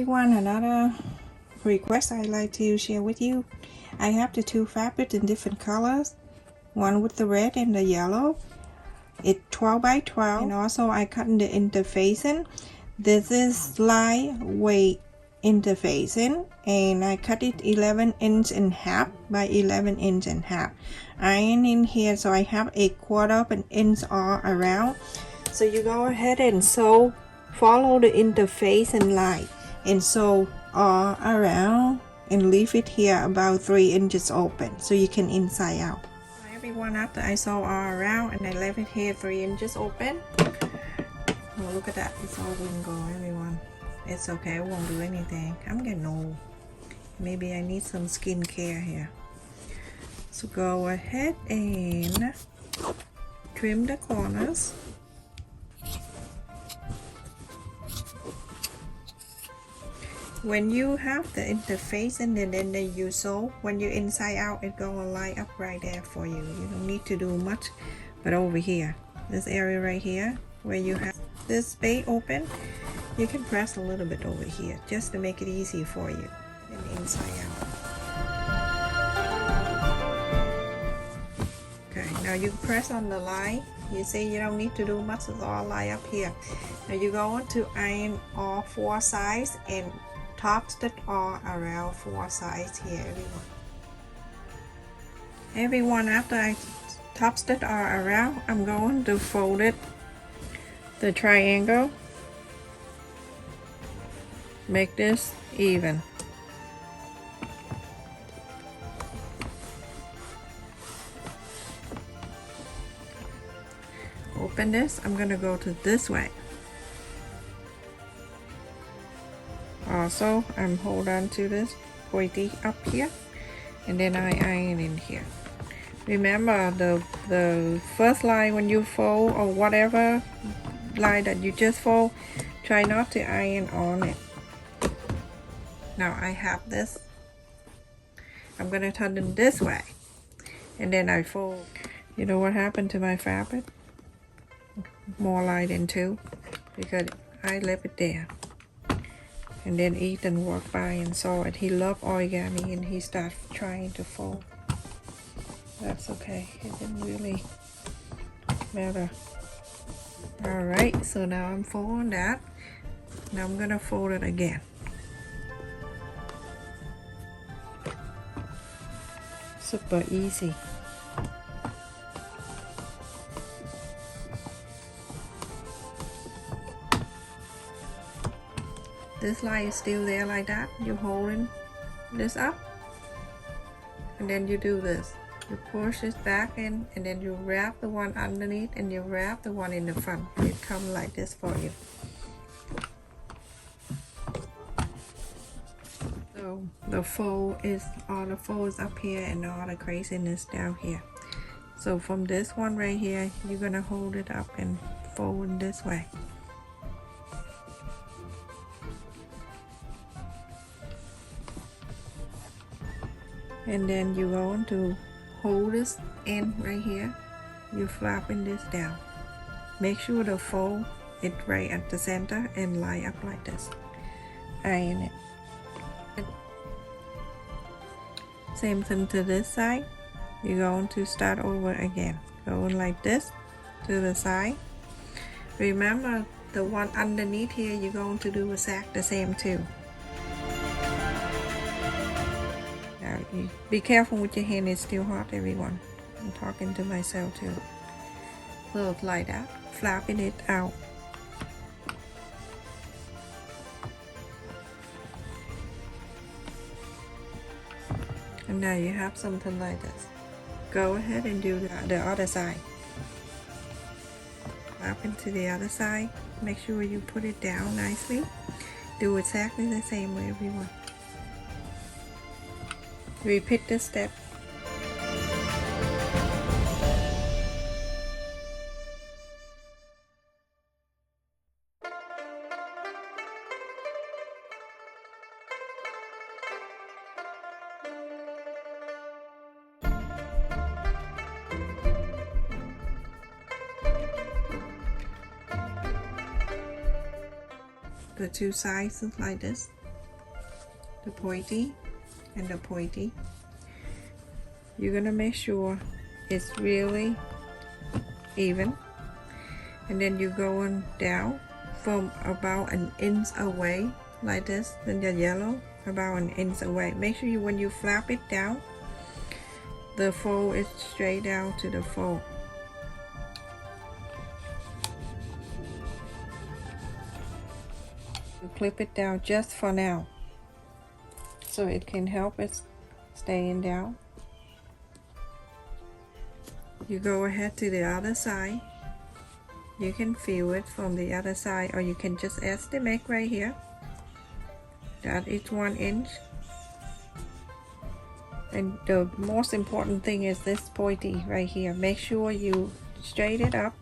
everyone, another request I'd like to share with you. I have the two fabrics in different colors, one with the red and the yellow. It's 12 by 12, and also I cut the interfacing. This is lightweight interfacing, and I cut it 11 inch and half by 11 inch and half. Iron in here, so I have a quarter of an inch all around. So you go ahead and sew, follow the interfacing line and sew all around and leave it here about 3 inches open so you can inside out. Everyone, after I sew all around and I left it here 3 inches open. Oh, look at that, it's all wingo, everyone. It's okay, it won't do anything. I'm getting old. Maybe I need some skincare here. So go ahead and trim the corners. When you have the interface and then you sew, when you inside out, it gonna line up right there for you. You don't need to do much. But over here, this area right here, where you have this space open, you can press a little bit over here just to make it easy for you. And inside out. Okay, now you press on the line. You see you don't need to do much, it's all line up here. Now you're going to iron all 4 sides and top stitch all around 4 sides here, everyone. After I top stitch all around, I'm going to fold it, the triangle, make this even. Open this, I'm gonna go to this way. Also, I'm hold on to this pointy up here, and then I iron in here. Remember the first line when you fold, or whatever line that you just fold, try not to iron on it. Now I have this. I'm gonna turn it this way, and then I fold. You know what happened to my fabric? More line than 2, because I left it there. And then Ethan walked by and saw it. He loved origami and he started trying to fold. That's okay, it didn't really matter. Alright, so now I'm folding that. Now I'm gonna fold it again. Super easy. This line is still there like that. You're holding this up, and then you do this. You push this back in, and then you wrap the one underneath, and you wrap the one in the front. It comes like this for you. So the fold is, all the folds up here and all the craziness down here. So from this one right here, you're gonna hold it up and fold in this way. And then you're going to hold this end right here. You're flapping this down. Make sure the fold is right at the center and line up like this. Iron it. Same thing to this side. You're going to start over again. Going like this to the side. Remember the one underneath here, you're going to do exactly the same too. Be careful with your hand, it's still hot, everyone. I'm talking to myself too. So like that, flapping it out. And now you have something like this. Go ahead and do the other side. Flap into the other side. Make sure you put it down nicely. Do exactly the same way, everyone. Repeat this step. The two sides like this. the pointy and the pointy. You're gonna make sure it's really even, and then you're going down from about an inch away like this, then the yellow about an inch away. Make sure when you flap it down, the fold is straight down to the fold. You clip it down just for now, so it can help it staying down. You go ahead to the other side. You can feel it from the other side, or you can just estimate right here that it's 1 inch. And the most important thing is this pointy right here. Make sure you straighten it up,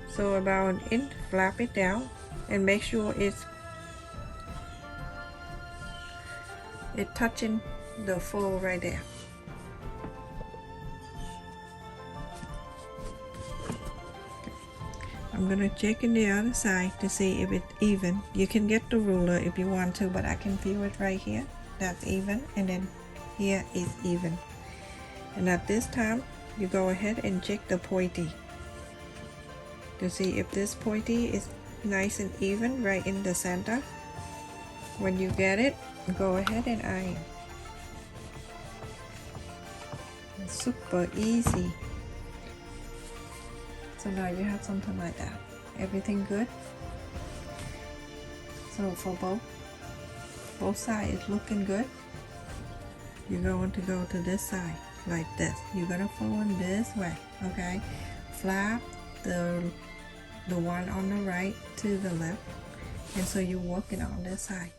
so about an inch. Flap it down and make sure it's touching the fold right there. I'm gonna check in the other side to see if it's even. You can get the ruler if you want to, but I can feel it right here. That's even, and then here is even. And at this time, you go ahead and check the pointy to see if this pointy is nice and even right in the center. When you get it, go ahead and iron. It's super easy. So now you have something like that. Everything good? So for both sides it's looking good. You're going to go to this side like this. You're gonna fold in this way, okay? Flap the one on the right to the left, and so you're working on this side.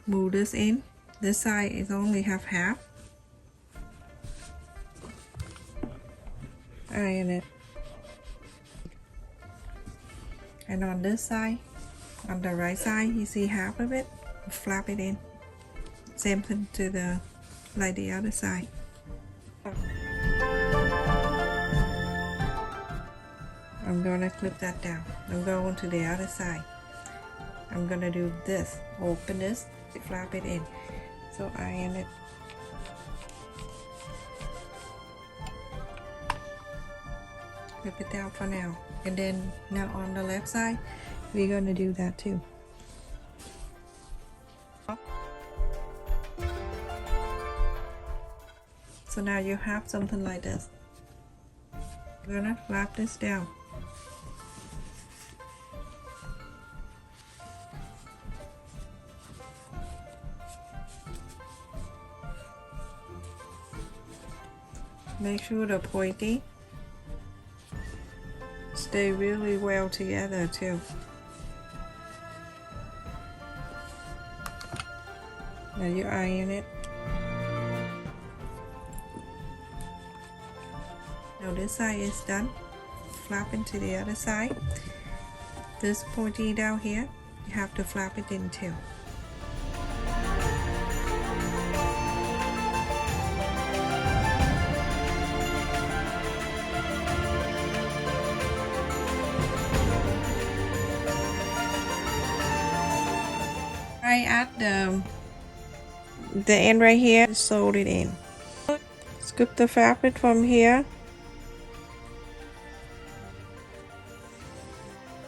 Move this in. This side is only half. Iron it. And on this side, on the right side, you see half of it, flap it in. Same thing to the, like the other side. I'm gonna clip that down. I'm going to the other side. I'm gonna do this, open this, flap it in. So iron it. Clip it down for now. And then now on the left side, we're going to do that too. So now you have something like this. We're going to flap this down. Make sure the pointy stay really well together too. Now you iron it. Now this side is done. Flap into the other side. This pointy down here, you have to flap it in too. Right at the end right here, sew it in. Scoop the fabric from here.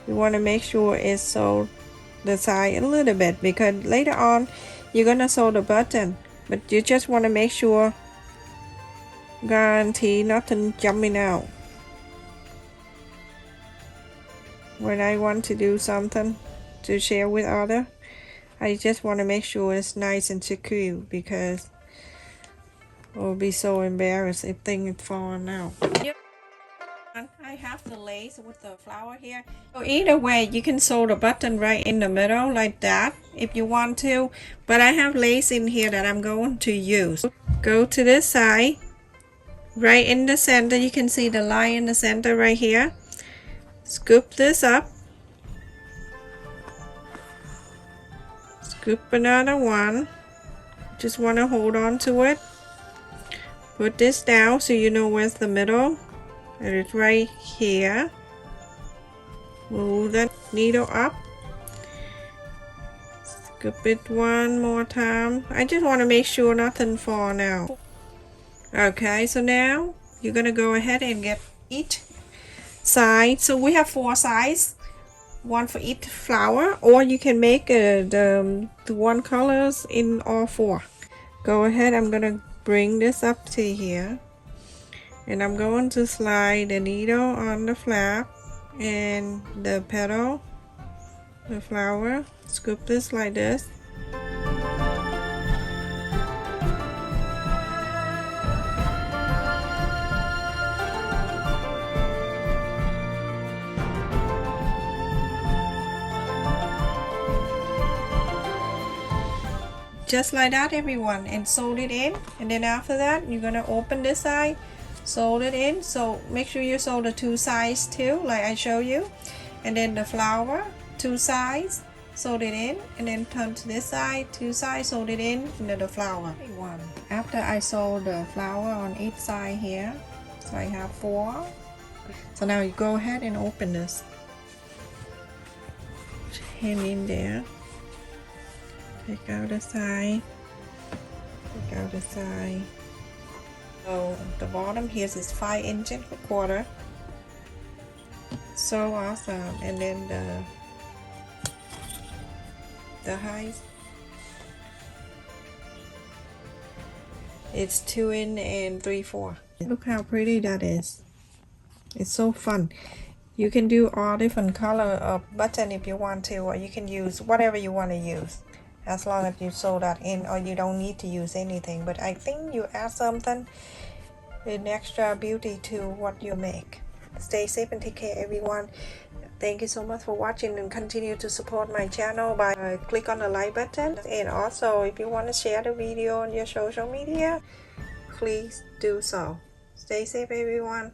You want to make sure it's sewed the side a little bit, because later on you're gonna sew the button, but you just want to make sure, guarantee nothing jumping out. When I want to do something to share with others, I just want to make sure it's nice and secure, because I'll be so embarrassed if things falling out. Yep. I have the lace with the flower here. So either way, you can sew the button right in the middle like that if you want to, but I have lace in here that I'm going to use. Go to this side, right in the center. You can see the line in the center right here. Scoop this up. Scoop another one. Just want to hold on to it. Put this down so you know where's the middle. It is right here. Move the needle up. Scoop it one more time. I just want to make sure nothing fall now. Okay, so now you're gonna go ahead and get each side. So we have 4 sides, one for each flower, or you can make the one colors in all 4. Go ahead, I'm gonna bring this up to here, and I'm going to slide the needle on the flap and the petal, the flower. Scoop this like this. Just like that, everyone, and sew it in. And then after that, you're gonna open this side, sew it in. So make sure you sew the 2 sides too, like I show you. And then the flower, 2 sides, sew it in, and then turn to this side, 2 sides, sew it in, and then the flower. After I sew the flower on each side here, so I have 4. So now you go ahead and open this. Hand in there. Take out the side. Take out the side. So the bottom here is 5 inches ¼ So awesome. And then the height, it's 2 3/4. Look how pretty that is. It's so fun. You can do all different color of button if you want to, or you can use whatever you want to use, as long as you sew that in, or you don't need to use anything. But I think you add something, an extra beauty to what you make. Stay safe and take care, everyone. Thank you so much for watching, and continue to support my channel by click on the like button. And also, if you want to share the video on your social media, please do so. Stay safe, everyone.